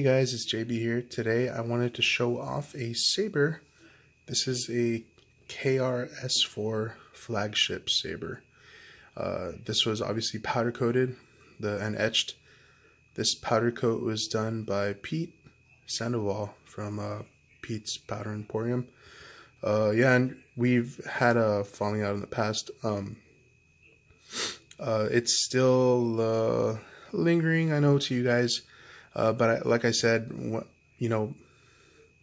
guys, it's JB here. Today I wanted to show off a saber. This is a KRS4 flagship saber. This was obviously powder coated and etched. This powder coat was done by Pete Sandoval from Pete's Powder Emporium. Yeah, and we've had a falling out in the past. It's still lingering, I know, to you guys. But like I said,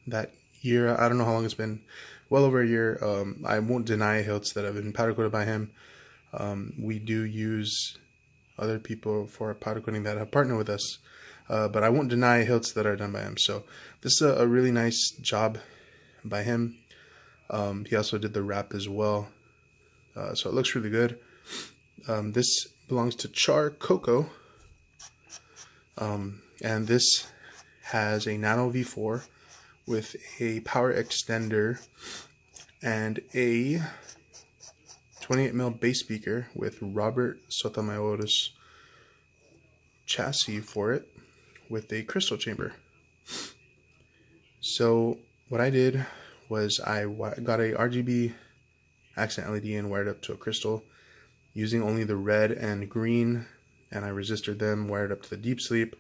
that year, I don't know how long it's been, well over a year. I won't deny hilts that have been powder coated by him. We do use other people for powder coating that have partnered with us, but I won't deny hilts that are done by him. So this is a really nice job by him. He also did the wrap as well, so it looks really good. This belongs to Char Koko. And this has a NBv4 with a power extender and a 28mm bass speaker with Robert Sotomayor's chassis for it with a crystal chamber. So what I did was I got a RGB accent LED and wired up to a crystal using only the red and green, and I resisted them, wired up to the deep sleep,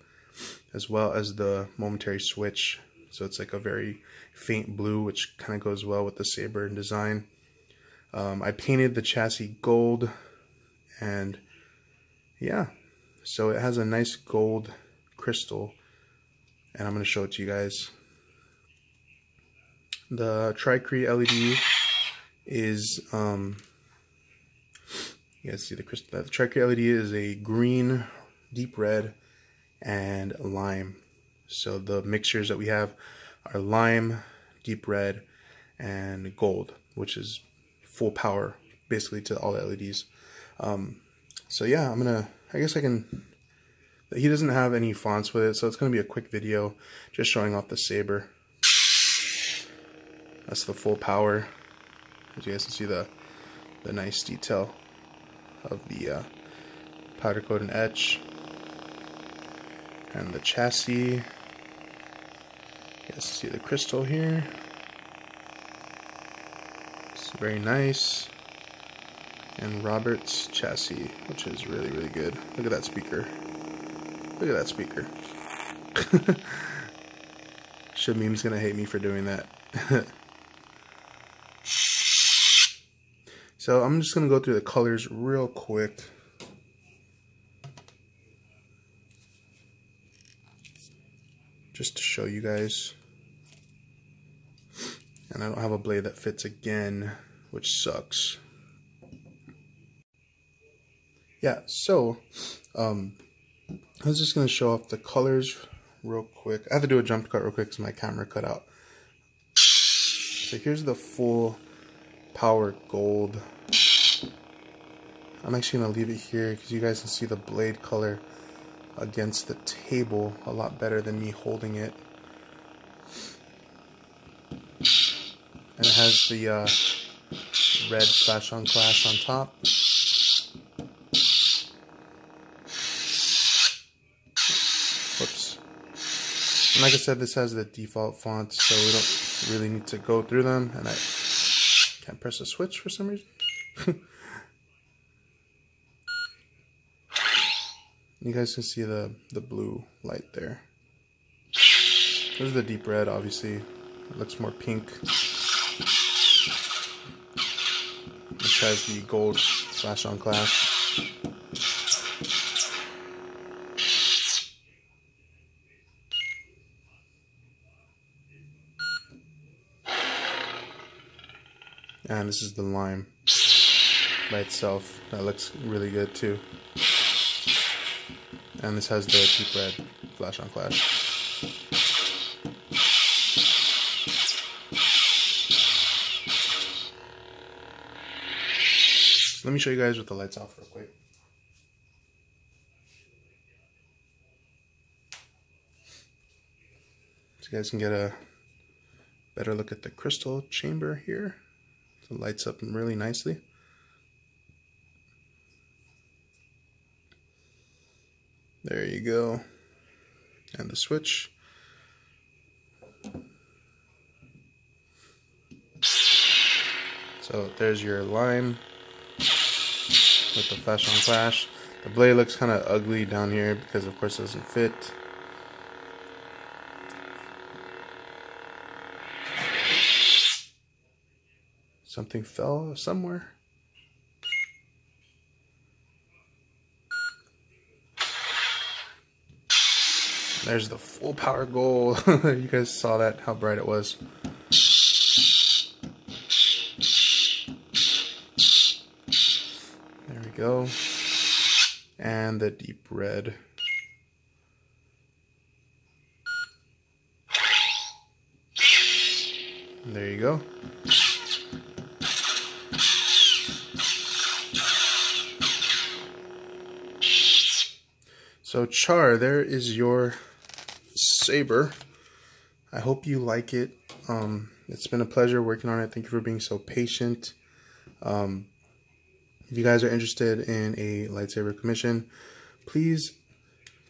as well as the momentary switch. So it's like a very faint blue, which kind of goes well with the saber design. I painted the chassis gold, and yeah, so it has a nice gold crystal, and I'm going to show it to you guys. The Tri-Cree LED is you guys see the crystal. The Tri-Cree LED is a green, deep red, and lime. So the mixtures that we have are lime, deep red, and gold, which is full power basically to all the LEDs. So yeah, I guess I can, he doesn't have any fonts with it, so it's going to be a quick video just showing off the saber. That's the full power. As you guys can see the nice detail of the powder coat and etch, and the chassis. You guys see the crystal here. It's very nice. And Robert's chassis, which is really, really good. Look at that speaker. Look at that speaker. Shamim's gonna hate me for doing that. So I'm just gonna go through the colors real quick. Just to show you guys. And I don't have a blade that fits again, which sucks. Yeah, so I was just going to show off the colors real quick. I have to do a jump cut real quick because my camera cut out. So here's the full power gold. I'm actually going to leave it here because you guys can see the blade color against the table a lot better than me holding it. And it has the red flash on class on top. Whoops. And like I said, this has the default font, so we don't really need to go through them. And I can't press a switch for some reason. You guys can see the blue light there. There's the deep red, obviously. It looks more pink. This has the gold flash on class. And this is the lime by itself. That looks really good too. And this has the deep red flash on class. So let me show you guys with the lights off real quick. So you guys can get a better look at the crystal chamber here. So it lights up really nicely. There you go. And the switch. So there's your line with the flash on flash. The blade looks kind of ugly down here because of course it doesn't fit. Something fell somewhere. There's the full power gold. You guys saw that, how bright it was. There we go. And the deep red. There you go. So Char, there is your saber. I hope you like it. It's been a pleasure working on it. Thank you for being so patient. If you guys are interested in a lightsaber commission, please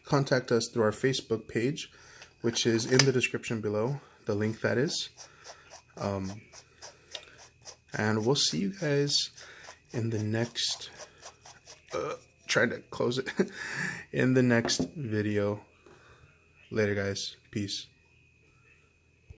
contact us through our Facebook page, which is in the description below, the link that is. And we'll see you guys in the next trying to close it in the next video. Later guys, peace.